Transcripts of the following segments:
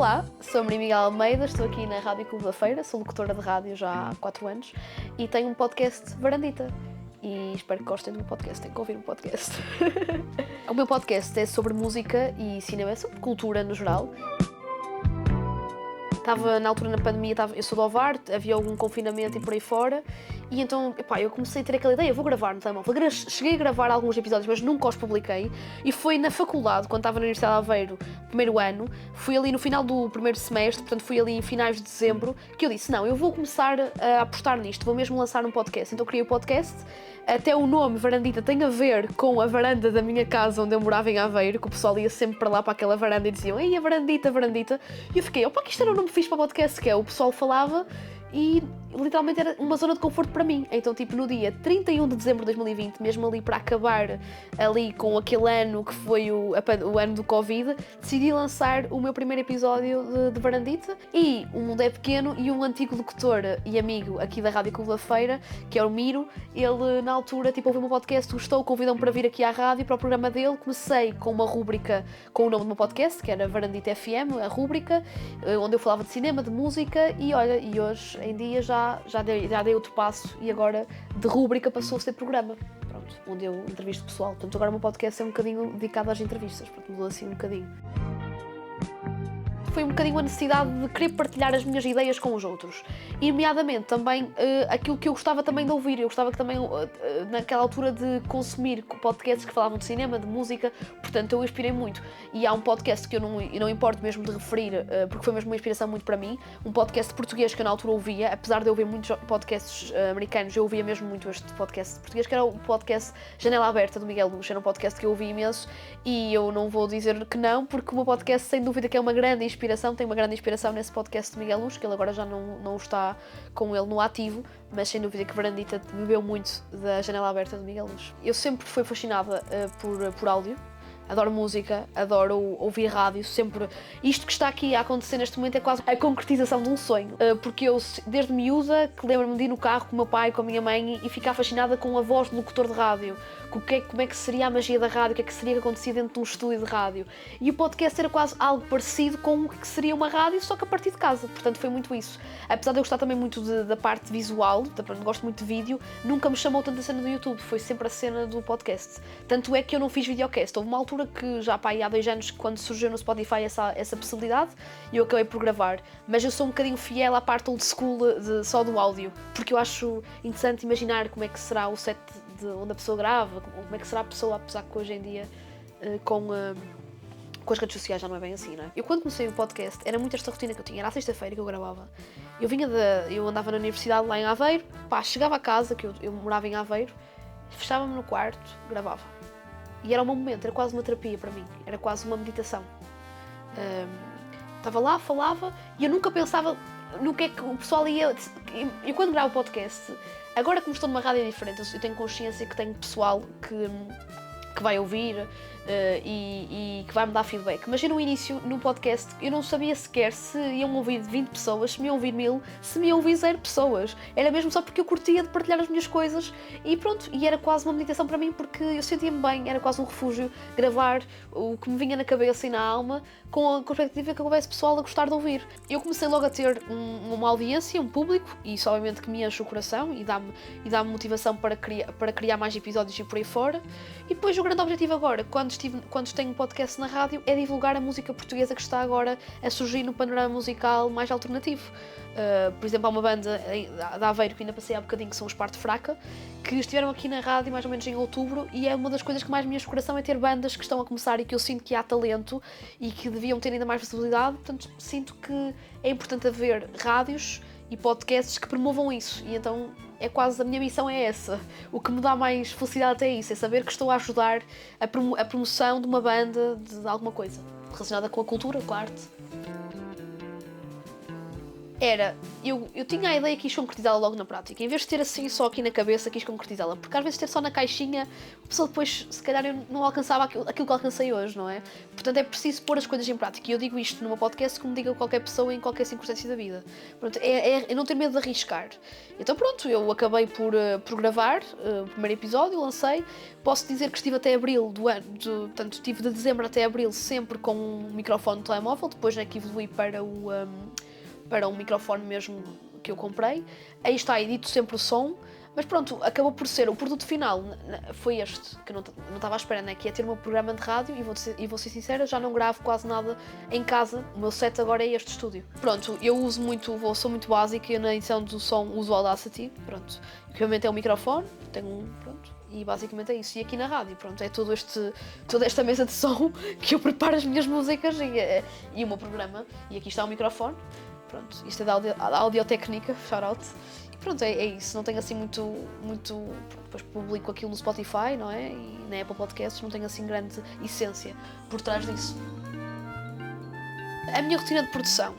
Olá, sou a Maria Miguel Almeida, estou aqui na Rádio Clube da Feira, sou locutora de rádio já há 4 anos e tenho um podcast Varandita e espero que gostem do meu podcast, têm que ouvir o podcast. O meu podcast é sobre música e cinema, é sobre cultura no geral. Estava na altura na pandemia, eu sou do Ovar, havia algum confinamento e por aí fora, e então eu comecei a ter aquela ideia, vou gravar no telemóvel. Cheguei a gravar alguns episódios, mas nunca os publiquei, e foi na faculdade, quando estava na Universidade de Aveiro, primeiro ano, fui ali no final do primeiro semestre, portanto fui ali em finais de dezembro, que eu disse, não, eu vou começar a apostar nisto, vou mesmo lançar um podcast. Então criei o podcast, até o nome Varandita tem a ver com a varanda da minha casa onde eu morava em Aveiro, que o pessoal ia sempre para lá para aquela varanda e diziam, ei, a Varandita, Varandita, e eu fiquei, opa, que isto era um nome fixe para o podcast, que é, o pessoal falava e literalmente era uma zona de conforto para mim. Então, tipo, no dia 31 de dezembro de 2020, mesmo ali para acabar ali com aquele ano que foi o ano do Covid, decidi lançar o meu primeiro episódio de Varandita, e o Mundo é Pequeno, e um antigo locutor e amigo aqui da Rádio Clube da Feira, que é o Miro, ele na altura, tipo, ouviu o meu podcast, gostou, convidou-me para vir aqui à rádio, para o programa dele. Comecei com uma rúbrica com o nome do meu podcast, que era Varandita FM, a rúbrica, onde eu falava de cinema, de música, e olha, e hoje em dia já dei outro passo e agora de rúbrica passou a ser programa, pronto, onde eu entrevisto pessoal. Portanto, agora o meu podcast é um bocadinho dedicado às entrevistas, porque mudou assim um bocadinho. Foi um bocadinho a necessidade de querer partilhar as minhas ideias com os outros. E, nomeadamente, também aquilo que eu gostava também de ouvir. Eu gostava que também, naquela altura, de consumir podcasts que falavam de cinema, de música. Portanto, eu inspirei muito. E há um podcast que eu não importo mesmo de referir, porque foi mesmo uma inspiração muito para mim. Um podcast português que eu na altura ouvia. Apesar de eu ouvir muitos podcasts americanos, eu ouvia mesmo muito este podcast português, que era o podcast Janela Aberta, do Miguel Luz. Era um podcast que eu ouvia imenso e eu não vou dizer que não, porque o meu podcast, sem dúvida, que é uma grande inspiração. Tem uma grande inspiração nesse podcast de Miguel Luz, que ele agora já não está com ele no ativo, mas sem dúvida que Varandita bebeu muito da Janela Aberta de Miguel Luz. Eu sempre fui fascinada por áudio. Adoro música, adoro ouvir rádio, sempre. Isto que está aqui a acontecer neste momento é quase a concretização de um sonho, porque eu, desde miúda, que lembro-me de ir no carro com o meu pai, com a minha mãe, e ficar fascinada com a voz do locutor de rádio, como é que seria a magia da rádio, o que é que seria que acontecia dentro de um estúdio de rádio. E o podcast era quase algo parecido com o que seria uma rádio, só que a partir de casa, portanto foi muito isso. Apesar de eu gostar também muito da parte visual, gosto muito de vídeo, nunca me chamou tanto a cena do YouTube, foi sempre a cena do podcast. Tanto é que eu não fiz videocast. Houve uma altura que já há 2 anos, quando surgiu no Spotify essa possibilidade, e eu acabei por gravar, mas eu sou um bocadinho fiel à parte old school só do áudio, porque eu acho interessante imaginar como é que será o set de onde a pessoa grava, como é que será a pessoa, apesar que hoje em dia com as redes sociais já não é bem assim, não é? Eu, quando comecei o podcast, era muito esta rotina que eu tinha, era à sexta-feira que eu gravava. Eu andava na universidade lá em Aveiro, chegava a casa, que eu morava em Aveiro, fechava-me no quarto, gravava. E era um momento, era quase uma terapia para mim, era quase uma meditação. Estava lá, falava, e eu nunca pensava no que é que o pessoal ia... Eu, quando gravo o podcast, agora que estou numa rádio diferente, eu tenho consciência que tenho pessoal que vai ouvir e que vai me dar feedback. Mas eu, no início, no podcast, eu não sabia sequer se iam ouvir 20 pessoas, se me iam ouvir 1000, se me iam ouvir 0 pessoas. Era mesmo só porque eu curtia de partilhar as minhas coisas e pronto. E era quase uma meditação para mim, porque eu sentia-me bem, era quase um refúgio gravar o que me vinha na cabeça e na alma, com a perspectiva que houvesse pessoal a gostar de ouvir. Eu comecei logo a ter uma audiência, um público, e isso obviamente que me enche o coração e dá-me motivação para criar mais episódios e por aí fora. E depois o grande objetivo agora, quando tenho um podcast na rádio, é divulgar a música portuguesa que está agora a surgir no panorama musical mais alternativo. Por exemplo, há uma banda da Aveiro que ainda passei há bocadinho, que são os Parte Fraca, que estiveram aqui na rádio mais ou menos em outubro, e é uma das coisas que mais me enche o coração, é ter bandas que estão a começar e que eu sinto que há talento e que deviam ter ainda mais visibilidade. Portanto, sinto que é importante haver rádios e podcasts que promovam isso, e então é quase a minha missão é essa. O que me dá mais felicidade é isso, é saber que estou a ajudar a promoção de uma banda, de alguma coisa relacionada com a cultura, com a arte. eu tinha a ideia que quis concretizá-la logo na prática. Em vez de ter assim só aqui na cabeça, quis concretizá-la. Porque às vezes ter só na caixinha, a pessoa depois, se calhar, eu não alcançava aquilo que alcancei hoje, não é? Portanto, é preciso pôr as coisas em prática. E eu digo isto numa podcast como digo a qualquer pessoa em qualquer circunstância da vida. Pronto, é não ter medo de arriscar. Então pronto, eu acabei por gravar o primeiro episódio, lancei. Posso dizer que estive até abril do ano, portanto, estive de dezembro até abril sempre com um microfone de telemóvel, depois é que evolui para um microfone mesmo que eu comprei. Aí está, edito sempre o som, mas pronto, acabou por ser o produto final, foi este, que não estava à espera, né? Que é ter o meu programa de rádio, e vou ser sincera, já não gravo quase nada em casa, o meu set agora é este estúdio. Pronto, eu sou muito básica, na edição do som uso o Audacity, pronto, o equipamento é o microfone, tenho pronto, e basicamente é isso. E aqui na rádio, pronto, é toda esta mesa de som que eu preparo as minhas músicas e o meu programa, e aqui está o microfone. Pronto, isto é da Audiotécnica, shout out. E pronto, é isso. Não tenho assim muito. Depois publico aquilo no Spotify, não é? E na Apple Podcasts, não tenho assim grande essência por trás disso. A minha rotina de produção.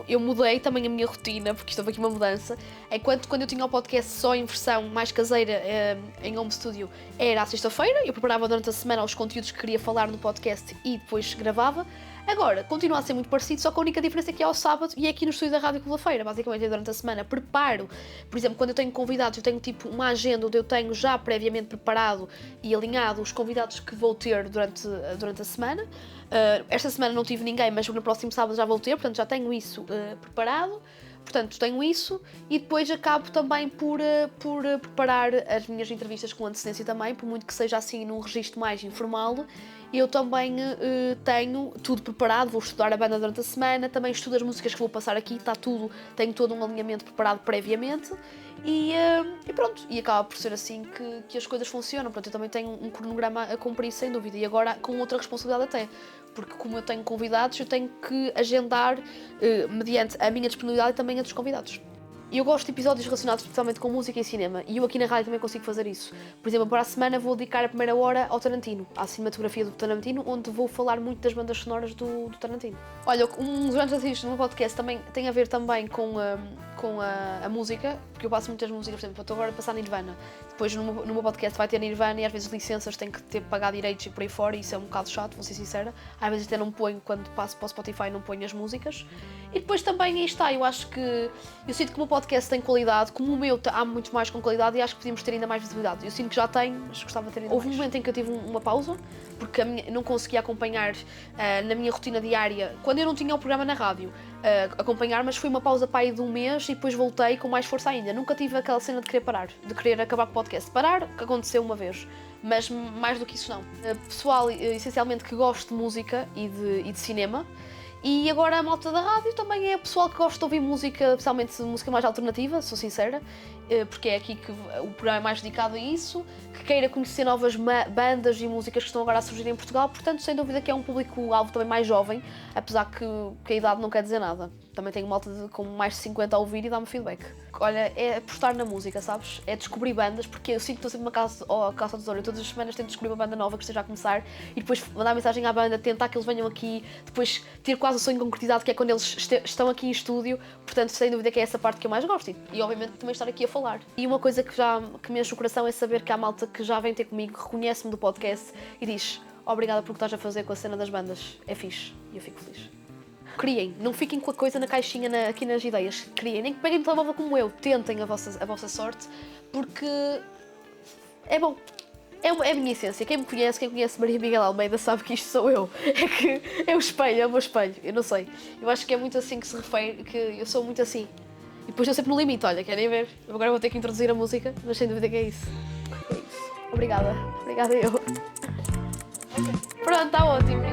Eu mudei também a minha rotina, porque isto houve aqui uma mudança. Enquanto quando eu tinha o podcast só em versão mais caseira, em home studio, era à sexta-feira, eu preparava durante a semana os conteúdos que queria falar no podcast e depois gravava. Agora, continua a ser muito parecido, só que a única diferença é que é ao sábado e é aqui no estúdio da Rádio Clube-da-Feira. Basicamente, durante a semana preparo, por exemplo, quando eu tenho convidados, eu tenho tipo uma agenda onde eu tenho já previamente preparado e alinhado os convidados que vou ter durante a semana. Esta semana não tive ninguém, mas no próximo sábado já vou ter, portanto já tenho isso preparado. Portanto, tenho isso e depois acabo também por preparar as minhas entrevistas com antecedência também, por muito que seja assim num registro mais informal. Eu também tenho tudo preparado, vou estudar a banda durante a semana, também estudo as músicas que vou passar aqui, tenho todo um alinhamento preparado previamente e pronto, e acaba por ser assim que as coisas funcionam. Portanto, eu também tenho um cronograma a cumprir sem dúvida e agora com outra responsabilidade até, porque como eu tenho convidados, eu tenho que agendar mediante a minha disponibilidade e também a dos convidados. E eu gosto de episódios relacionados especialmente com música e cinema, e eu aqui na rádio também consigo fazer isso. Por exemplo, para a semana vou dedicar a primeira hora ao Tarantino, à cinematografia do Tarantino, onde vou falar muito das bandas sonoras do Tarantino. Olha, um dos grandes desafios do meu podcast também tem a ver também com a música, porque eu passo muitas músicas, por exemplo, estou agora a passar Nirvana. Depois no meu podcast vai ter Nirvana e às vezes licenças tenho que ter que pagar direitos e por aí fora, e isso é um bocado chato, vou ser sincera. Às vezes até não ponho, quando passo para o Spotify não ponho as músicas. E depois também aí está, eu acho que eu sinto que o meu podcast tem qualidade, como o meu há muito mais com qualidade e acho que podíamos ter ainda mais visibilidade. Eu sinto que já tenho, mas gostava de ter ainda mais. Houve um momento em que eu tive uma pausa, porque não conseguia acompanhar na minha rotina diária, quando eu não tinha o programa na rádio, acompanhar, mas foi uma pausa para aí de um mês e depois voltei com mais força ainda. Nunca tive aquela cena de querer parar, de querer acabar com o podcast. Parar, que aconteceu uma vez, mas mais do que isso não. Pessoal, essencialmente, que gosta de música e de cinema. E agora a malta da rádio também é o pessoal que gosta de ouvir música, especialmente música mais alternativa, sou sincera, porque é aqui que o programa é mais dedicado a isso, que queira conhecer novas bandas e músicas que estão agora a surgir em Portugal, portanto, sem dúvida que é um público-alvo também mais jovem, apesar que a idade não quer dizer nada. Também tenho malta com mais de 50 a ouvir e dá-me feedback. Olha, é apostar na música, sabes? É descobrir bandas, porque eu sinto que estou sempre uma caça ao tesouro. Todas as semanas tento descobrir uma banda nova que esteja a começar e depois mandar mensagem à banda, tentar que eles venham aqui, depois ter quase o sonho concretizado, que é quando eles estão aqui em estúdio. Portanto, sem dúvida que é essa parte que eu mais gosto e obviamente também estar aqui a falar. E uma coisa que me enche o coração é saber que há malta que já vem ter comigo, reconhece-me do podcast e diz: obrigada por o que estás a fazer com a cena das bandas, é fixe, e eu fico feliz. Criem, não fiquem com a coisa na caixinha aqui nas ideias, criem, nem que peguem no telemóvel como eu, tentem a vossa sorte, porque é bom. É a minha essência. Quem conhece Maria Miguel Almeida sabe que isto sou eu. É que é o espelho, é o meu espelho. Eu não sei. Eu acho que é muito assim que se refere, que eu sou muito assim. E depois eu sempre no limite, olha, querem ver? Eu agora vou ter que introduzir a música, mas sem dúvida que é isso. É isso. Obrigada. Obrigada eu. Pronto, está ótimo.